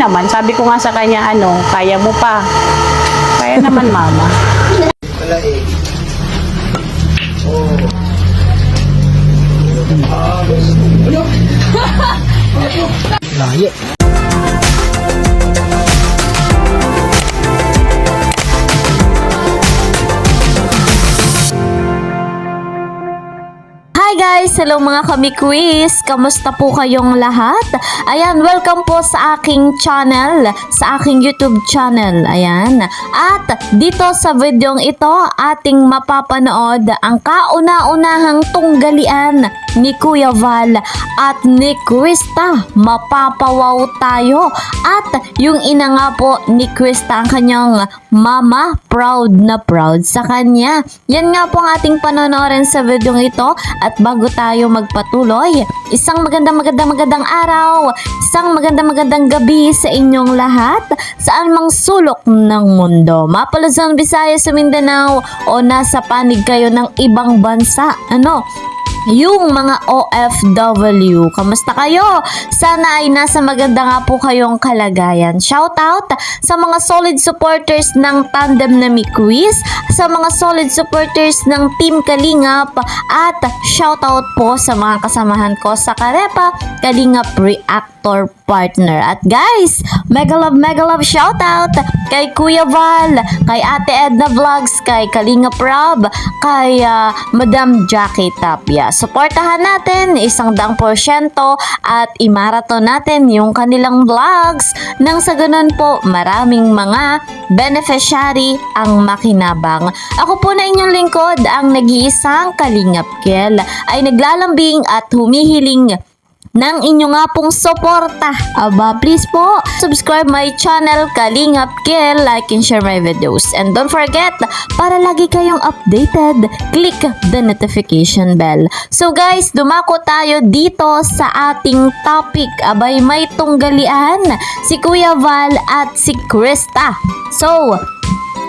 naman, sabi ko nga sa kanya, kaya mo pa. Kaya naman, mama. Wala eh. Oh. Layo. Hi guys! Hello mga kami-quiz! Kamusta po kayong lahat? Ayan, welcome po sa aking channel, sa aking YouTube channel. Ayan. At dito sa videong ito, ating mapapanood ang kauna-unahang tunggalian ni Kuya Val at ni Krista. Mapapawaw tayo. At yung ina nga po ni Krista, ang kanyang mama, proud na proud sa kanya. Yan nga po ang ating panonoorin sa videong ito. At bago tayo magpatuloy, isang magandang araw, isang magandang gabi sa inyong lahat, saan mang sulok ng mundo. Mapaluzon, Visayas, Mindanao o nasa panig kayo ng ibang bansa. Yung mga OFW, kamusta kayo? Sana ay nasa maganda nga po kayong kalagayan. Shout out sa mga solid supporters ng Tandem na Mi-Quiz, sa mga solid supporters ng Team Kalingap, at shout out po sa mga kasamahan ko sa Karepa Kalingap Reactor Partner. At guys, mega love shout out kay Kuya Val, kay Ate Edna Vlogs, kay Kalingap Rob, kay Madam Jackie Tapia. Suportahan natin 100% at imaraton natin yung kanilang vlogs nang sa ganun po maraming mga beneficiary ang makinabang. Ako po na inyong lingkod, ang nag-iisang Kalingap Kel, ay naglalambing at humihiling ng inyo nga pong suporta. Aba, please po, subscribe my channel Kalingap Kel, like and share my videos. And don't forget, para lagi kayong updated, click the notification bell. So guys, dumako tayo dito sa ating topic. Abay, may tunggalian si Kuya Val at si Krista. So,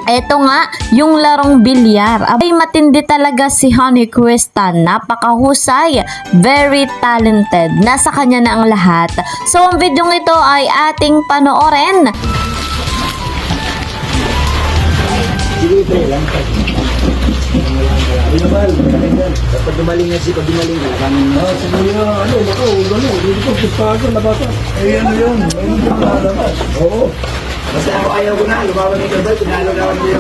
eto nga, yung larong bilyar. Abay, matindi talaga si Honey Krista. Napakahusay. Very talented. Nasa kanya na ang lahat. So, ang video ito ay ating panoorin. Sige, pre lang. Binabal, kapag dumaling nga pag dumaling ka, kanin mo. Sabi niya, hindi ko pustagan na bata. Yun, ayun yung malaman. Oo. Basta ako ayaw ko na, lumawan ni Kabal, pinalo na ako niya.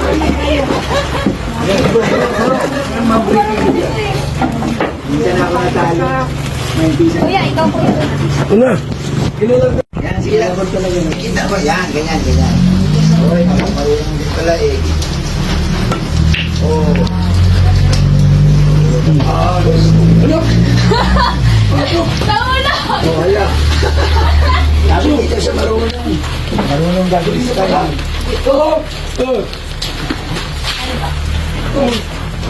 Ang mabreaking niya. Minsan ako natalo. Kuya, ikaw po yun. Una. Yan, sige lang. Kita ba? Yan, ganyan. Okay, marunong din pala eh. Oh. Ano? Nauna! Oh, hala. Sabi dito siya marunong. Marunong gagawin sa kaya.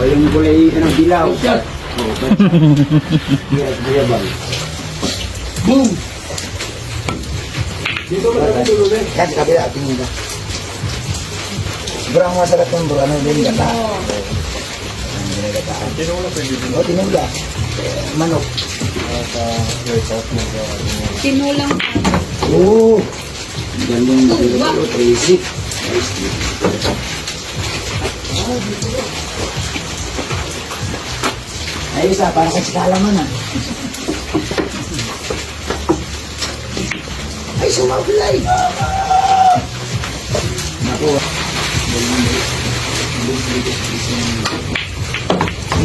O yung kulay, dilaw. Yes, buyabang. Boom! Dito ba natin tulungan? Yan, sa kabila, tingin ka. Sobrang masarap yung bro, din gata. O, tinula. Manok. Tinulang. Oo. Galing dito, Tracy. Ay, isa, para sa sikalaman ah. Ay, sumablay. Naku.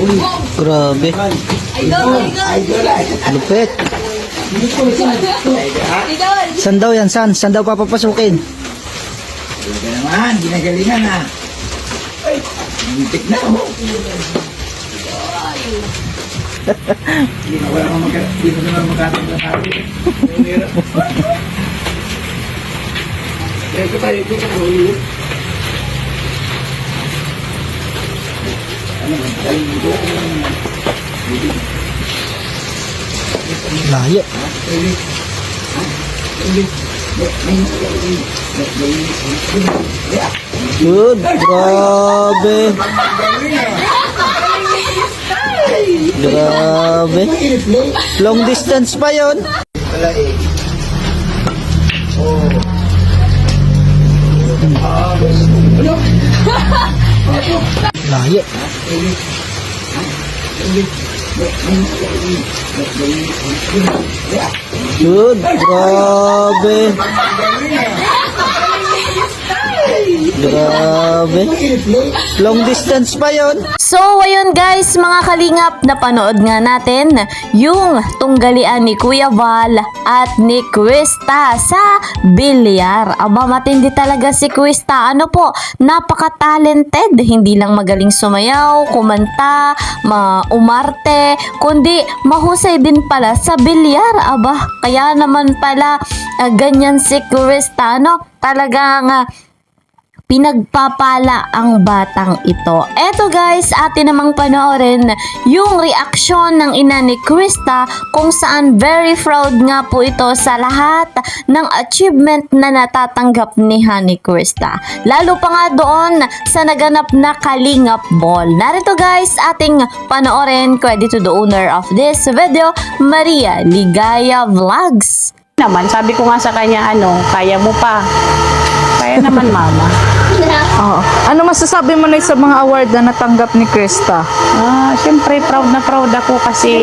Uy. Grabe. Idol! Lupit. Idol! San daw yan? San daw papapasukin? Talaga naman, ginagalingan ha. Ay, muntik na ako. Hindi mo naman makatanda sa akin. Kaya tayo ito sa ulit. Layo. Good. Grabe. Grabe. Long distance pa yon. Wala eh. Oh. Layo. Good. Grabe. Grabe. Long distance pa yon. So, ayun guys, mga kalingap, napanood nga natin yung tunggalian ni Kuya Val at ni Krista sa bilyar. Aba, matindi talaga si Krista. Ano po, napaka-talented. Hindi lang magaling sumayaw, kumanta, umarte, kundi mahusay din pala sa bilyar. Aba, kaya naman pala ganyan si Krista, no? Talagang pinagpapala ang batang ito. Eto guys, atin namang panoorin yung reaksyon ng ina ni Krista kung saan very proud nga po ito sa lahat ng achievement na natatanggap ni Honey Krista. Lalo pa nga doon sa naganap na Kalingap Ball. Narito guys, ating panoorin, credit to the owner of this video, Maria Ligaya Vlogs. Naman, sabi ko nga sa kanya, kaya mo pa. Kaya naman, mama. Oo. Ano masasabi mo na sa mga award na natanggap ni Krista? Siyempre, proud na proud ako kasi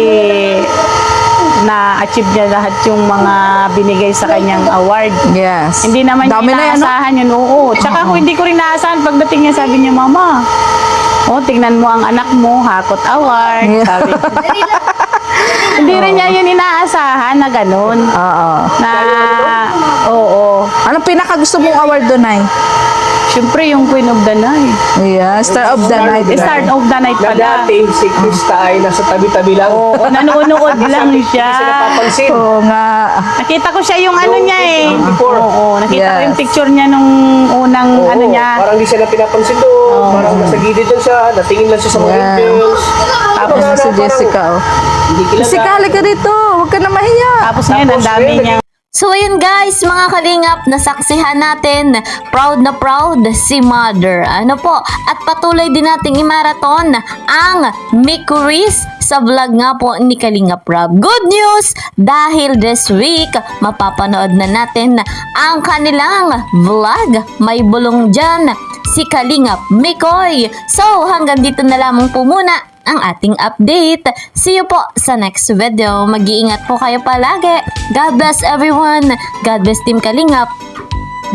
na-achieve niya lahat yung mga binigay sa kanyang award. Yes. Hindi naman Dami na yan, no? inaasahan yun. Oo. Tsaka ako hindi ko rin naasahan pagdating niya, sabi niya, Mama, tingnan mo ang anak mo, Hakot Award. Yeah. Sabi. Hindi rin niya yun inaasahan na ganun. Oo. Oo. Anong pinakagusto mong award doon, Nay? Siyempre, yung Queen of the Night. Yeah, Star of the Night. Start of the Night Na pala. dati, si Krista ay nasa tabi-tabi lang. Oo, nanonood lang siya. Hindi sila papansin. Oo nga. Nakita ko siya yung niya eh. before. Oo, nakita ko Yes. yung picture niya nung unang Oo, niya. parang di siya na pinapansin doon. Parang nasa gilid lang siya. Natingin lang siya sa mga Yeah. angels. Tapos na si Jessica, oh. Hindi kilala. Jessica, halika dito. Huwag ka na mahiya. Tapos ngayon, ang dami niya. So ayun guys, mga kalingap, nasaksihan natin, proud na proud si Mother. Ano po, at patuloy din nating i-marathon ang Mikuris sa vlog nga po ni Kalingap Rob. Good news! Dahil this week, mapapanood na natin ang kanilang vlog. May bulong dyan si Kalingap Mikoy. So hanggang dito na lamang po muna ang ating update. See you po sa next video. Mag-iingat po kayo palagi. God bless everyone. God bless Team Kalingap.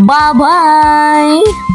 Bye-bye!